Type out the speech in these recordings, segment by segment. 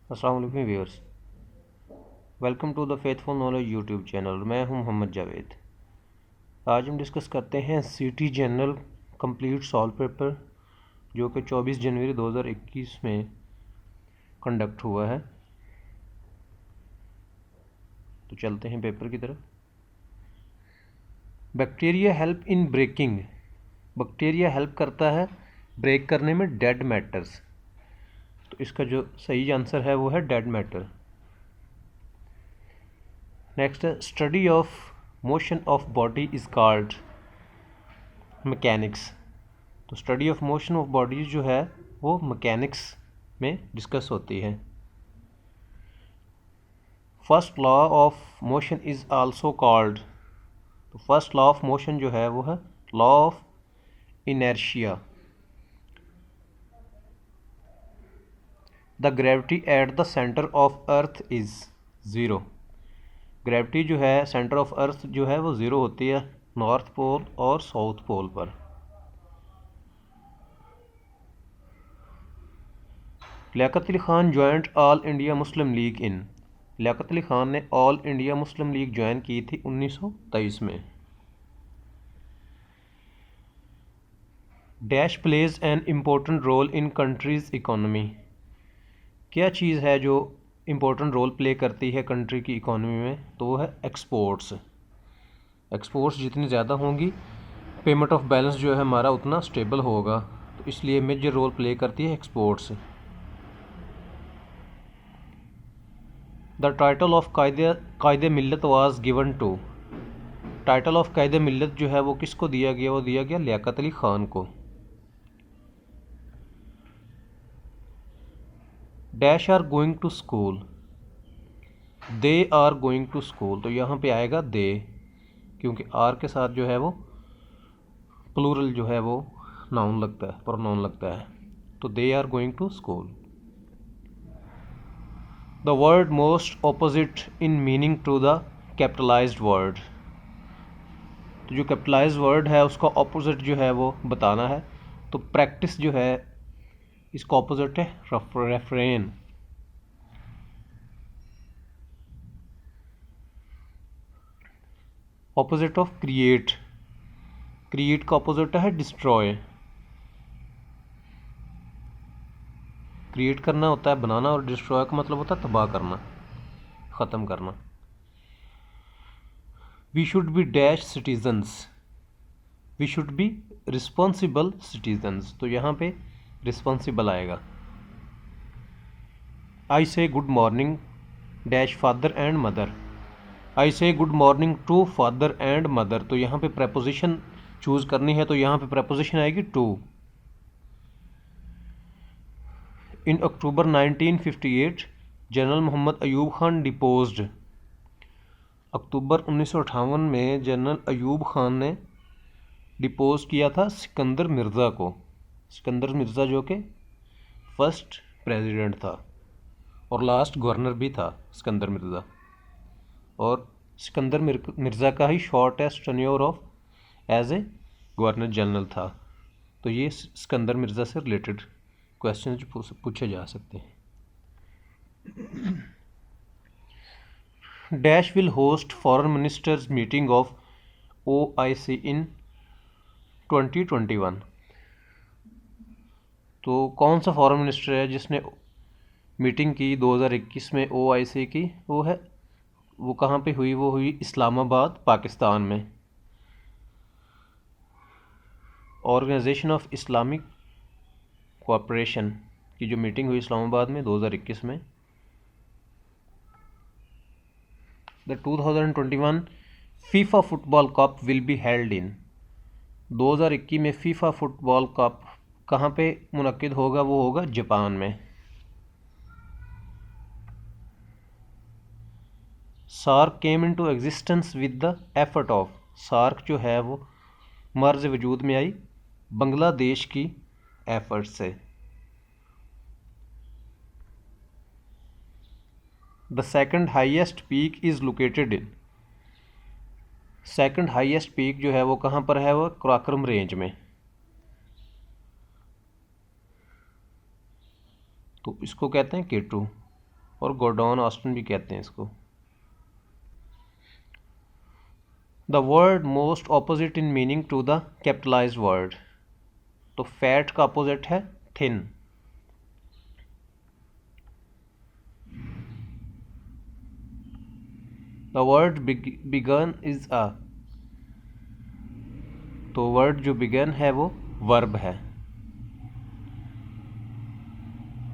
अस्सलाम वालेकुम viewers, welcome to the faithful knowledge YouTube channel. मैं हूं मोहम्मद जावेद। आज हम डिस्कस करते हैं city general complete solve paper जो कि 24 जनवरी 2021 में कंडक्ट हुआ है। तो चलते हैं पेपर की तरफ। Bacteria help in breaking. Bacteria help करता है ब्रेक करने में डेड मैटर्स। तो इसका जो सही आंसर है वो है डेड मैटर। नेक्स्ट है study of motion of body is called mechanics. तो study of motion of bodies जो है वो मैकेनिक्स में डिस्कस होती है। First law of motion is also called. तो फर्स्ट लॉ ऑफ मोशन जो है वो है law of inertia. The gravity at the centre of earth is zero. Gravity जो है सेंटर ऑफ अर्थ जो है वो ज़ीरो होती है नॉर्थ पोल और साउथ पोल पर। Liaquat Ali Khan joint all India Muslim League in. Liaquat Ali Khan ने all India Muslim League join की थी 1923 में। Dash plays an important role in country's economy. क्या चीज़ है जो इम्पोर्टेंट रोल प्ले करती है कंट्री की इकोनॉमी में? तो वो है एक्सपोर्ट्स। एक्सपोर्ट्स जितनी ज़्यादा होंगी पेमेंट ऑफ बैलेंस जो है हमारा उतना स्टेबल होगा। तो इसलिए मेजर रोल प्ले करती है exports. The title of Quaid-e Millat was given to. Title of Quaid-e Millat जो है वो किसको दिया गया? वो दिया गया लियाकत अली ख़ान को। Dash are going to school. They are going to school. तो यहाँ पे आएगा दे, क्योंकि आर के साथ जो है वो प्लूरल जो है वो नाउन लगता है, प्रोनाउन लगता है। तो they are going to school. The word most opposite in meaning to the capitalised word. तो जो कैपिटलाइज्ड वर्ड है उसका ऑपोजिट जो है वो बताना है। तो प्रैक्टिस जो है इसका ऑपोजिट है refrain. Opposite of create. Create का ऑपोजिट है डिस्ट्रॉय। क्रिएट करना होता है बनाना और डिस्ट्रॉय का मतलब होता है तबाह करना, ख़त्म करना। We should be dash citizens. We should be responsible citizens. तो यहाँ पे रिस्पॉन्सिबल आएगा। I say good morning dash father and mother. I say good morning to father and mother. तो यहाँ पे प्रेपोजिशन चूज़ करनी है, तो यहाँ पे प्रेपोजिशन आएगी to. In October 1958 general Mohammad Ayub Khan deposed. October 1958 में जनरल अयूब खान ने डिपोज किया था सिकंदर मिर्ज़ा को। सिकंदर मिर्ज़ा जो कि फर्स्ट प्रेसिडेंट था और लास्ट गवर्नर भी था सिकंदर मिर्ज़ा। और सिकंदर मिर्ज़ा का ही shortest tenure of as a governor general था। तो ये सिकंदर मिर्ज़ा से रिलेटेड क्वेश्चन पूछे जा सकते हैं। Dash will host foreign ministers meeting of OIC इन 2021। तो कौन सा फॉरेन मिनिस्टर है जिसने मीटिंग की 2021 में OIC की? वो कहाँ पे हुई? वो हुई इस्लामाबाद, पाकिस्तान में। ऑर्गेनाइजेशन ऑफ इस्लामिक कोऑपरेशन की जो मीटिंग हुई इस्लामाबाद में 2021 में। The 2021 FIFA football cup will be held in. 2021 में फीफा फुटबॉल कप कहाँ पे मुनक्किद होगा? वो होगा जापान में। SAARC came into existence with the effort of. SAARC जो है वो मर्ज वजूद में आई बांग्लादेश की एफर्ट से। The second highest peak is located in. Second highest peak जो है वो कहाँ पर है? वो कराक्रम रेंज में। तो इसको कहते हैं K2। और गॉर्डन ऑस्टन भी कहते हैं इसको। The word most opposite in meaning to the capitalised word. तो फैट का अपोजिट है thin. The word begin is a. तो वर्ड जो बिगन है वो वर्ब है।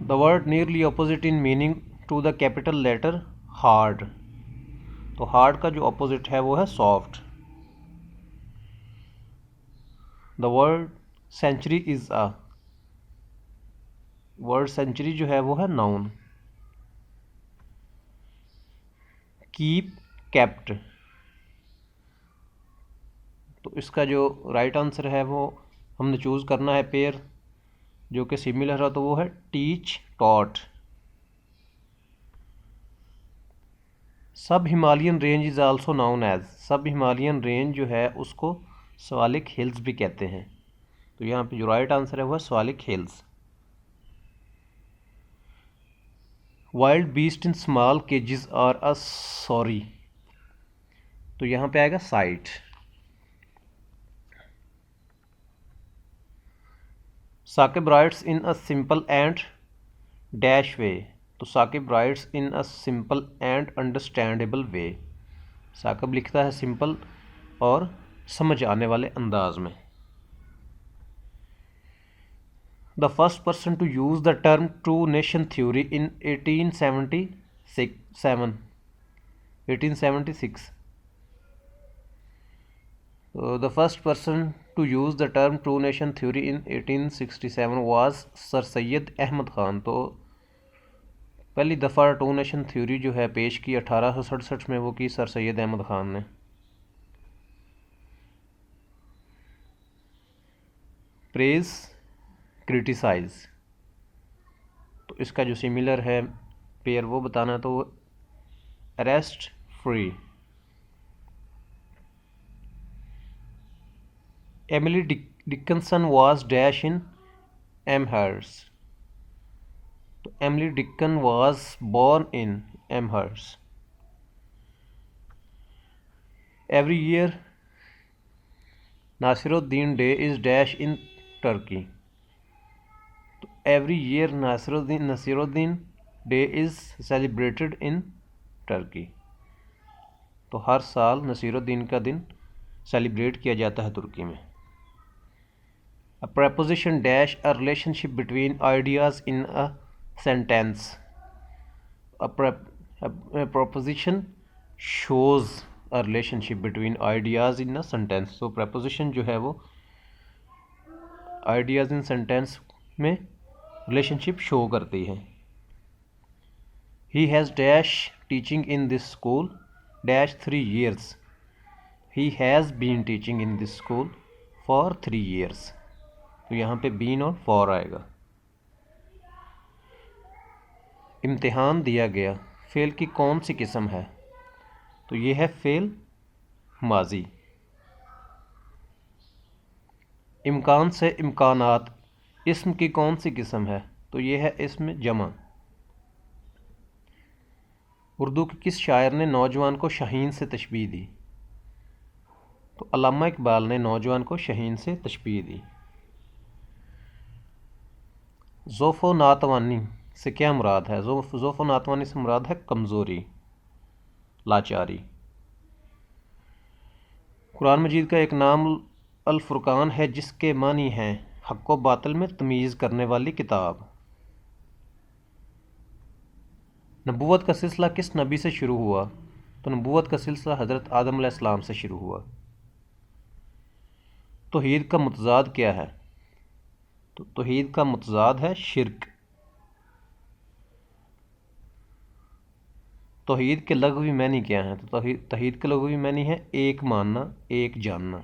The word nearly opposite in meaning to the capital letter hard. तो hard का जो ऑपोजिट है वो है soft. The word century is a. Word century जो है वो है नाउन। Keep, kept. तो इसका जो राइट आंसर है वो हमने चूज़ करना है पेयर जो कि सिमिलर है, तो वो है teach, taught. Sub Himalayan range is also known as. Sub Himalayan range जो है उसको स्वालिक हिल्स भी कहते हैं। तो यहाँ पे जो राइट आंसर है वो है Siwalik hills. Wild beast in small cages are a sorry. तो यहाँ पे आएगा sight. Saqib writes in a simple and dash way. तो Saqib writes in a simple and understandable way. Saqib लिखता है सिंपल और समझ आने वाले अंदाज में। The first person to use the term two nation theory in 1876। The first person to use the term true nation theory in 1867 was sir Syed Ahmad Khan. तो पहली दफ़ा ट्रू नेशन थ्योरी जो है पेश की 1867 में वो की सर सैयद अहमद ख़ान ने। Praise, criticise. तो इसका जो सिमिलर है पेयर वो बताना है, तो arrest, free. Emily Dickinson was dash in Amherst. तो Emily Dickinson was born in Amherst. Every year Nasiruddin day is dash in Turkey. तो every year Nasiruddin day is celebrated in Turkey. तो हर साल नसीरुद्दीन का दिन सेलिब्रेट किया जाता है तुर्की में। A preposition dash a relationship between ideas in a sentence. A proposition shows a relationship between ideas in a sentence. So preposition जो है वो ideas in sentence में relationship show करती है। He has dash teaching in this school dash 3 years. He has been teaching in this school for 3 years. तो यहाँ पे been और फॉर आएगा। इम्तिहान दिया गया फेल की कौन सी किस्म है? तो ये है फेल माजी। इम्कान से इम्कानात इस्म की कौन सी किस्म है? तो ये है इस्म जमा। उर्दू के किस शायर ने नौजवान को शाहीन से तशबीह दी? तो अल्लामा इकबाल ने नौजवान को शाहीन से तशबीह दी। ज़ोफ़ो नातवानी से क्या मुराद है? ज़ोफ़ो नातवानी से मुराद है कमज़ोरी, लाचारी। कुरान मजीद का एक नाम अल फुरकान है जिसके मानी हैं हक़ व बातिल में तमीज़ करने वाली किताब। नबूवत का सिलसिला किस नबी से शुरू हुआ? तो नबूवत का सिलसिला हज़रत आदम अलैहिस्सलाम से शुरू हुआ। तौहीद का मुतज़ाद क्या है? तो तौहीद का मुतज़ाद है शिर्क। तौहीद के लग़वी मानी क्या है? तो तौहीद के लग़वी मानी है एक मानना, एक जानना।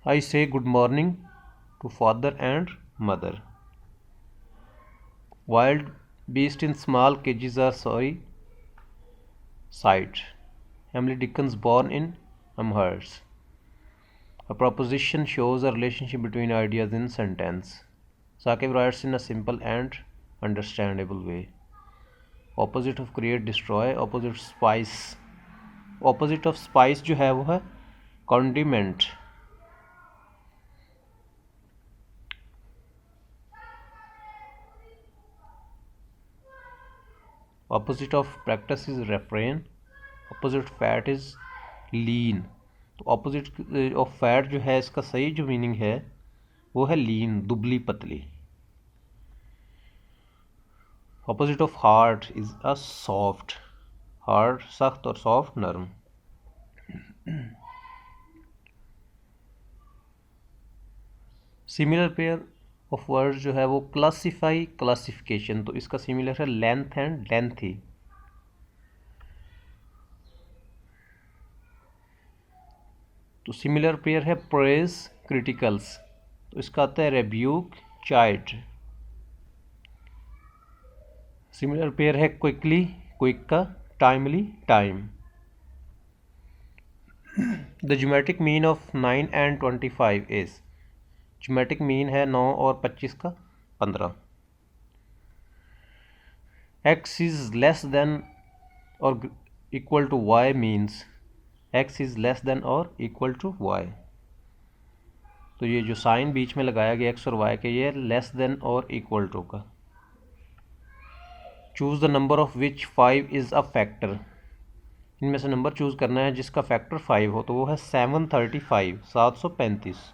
I say good morning to father and mother. Wild beast in small cages are sorry sight. Emily Dickinson born in Amherst. A proposition shows a relationship between ideas in sentence. Saqib writes in a simple and understandable way. Opposite of create destroy, opposite of spice जो है वो है condiment. Opposite of practice is refrain, opposite fat is lean. तो opposite of fat जो है इसका सही जो मीनिंग है वो है लीन, दुबली पतली। Opposite of hard is a soft, hard सख्त और सॉफ्ट नरम। सिमिलर पेयर ऑफ वर्ड जो है वो क्लासिफाई, क्लासिफिकेशन, तो इसका सिमिलर है लेंथ एंड लेंथी। तो सिमिलर पेयर है प्रेज, क्रिटिकल्स, तो इसका आता है रेब्यूक, चाइड। सिमिलर पेयर है क्विकली, क्विक का, timely, time. The geometric mean of 9 and 25 is, geometric mean है 9 और 25 का 15। x इज लेस देन और equal to y means x is less than और इक्वल टू y। तो ये जो साइन बीच में लगाया गया x और y के, ये लेस देन और इक्वल टू का। Choose the number of which 5 is a factor, इनमें से नंबर चूज़ करना है जिसका फैक्टर 5 हो, तो वो है 735, 735।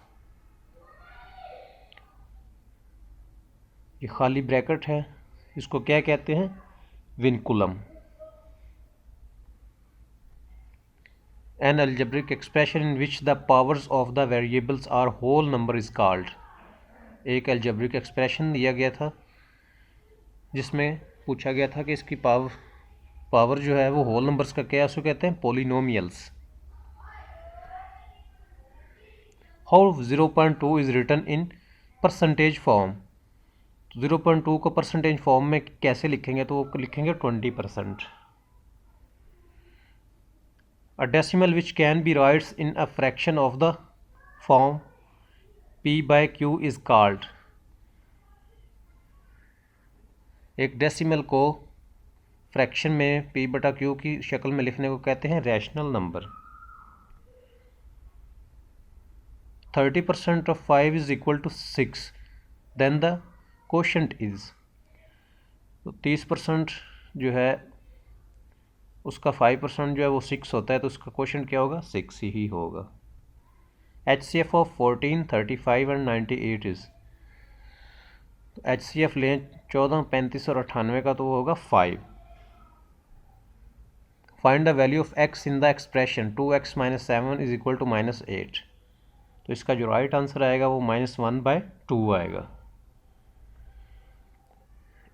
ये खाली ब्रैकेट है, इसको क्या कहते हैं, vinculum. An algebraic expression in which the powers of the variables are whole number is called. एक अलजेब्रिक एक्सप्रेशन दिया गया था जिसमें पूछा गया था कि इसकी पावर जो है वो होल नंबर्स का क्या है, उसको कहते हैं polynomials. How 0.2 is written in percentage form, 0.2 को परसेंटेज फॉर्म में कैसे लिखेंगे, तो वो लिखेंगे 20%। A decimal which can be writes in a fraction of the form p/q is called. एक डेसिमल को फ्रैक्शन में p/q की शक्ल में लिखने को कहते हैं rational number. 30% of 5 is equal to 6, then the quotient is. तो 30% जो है उसका 5% जो है वो 6 होता है, तो उसका कोशेंट क्या होगा, 6 ही होगा। HCF of 14, 35 and 98 is, HCF लें 14, 35 और 98 का, तो वो होगा 5। Find the value of x in the expression 2x - 7 is equal to -8। तो इसका जो राइट आंसर आएगा वो -1/2 आएगा।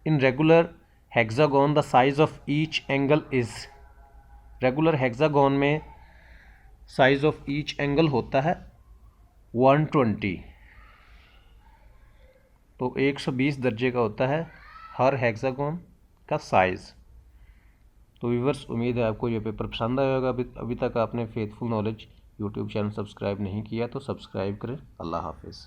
In regular hexagon the size of each angle is, regular hexagon में साइज ऑफ ईच एंगल होता है 120। तो 120 दर्जे का होता है हर हेक्सागोन का साइज़। तो व्यूअर्स, उम्मीद है आपको ये पेपर पसंद आया होगा। अभी तक आपने faithful knowledge YouTube channel subscribe नहीं किया तो सब्सक्राइब करें। अल्लाह हाफिज़।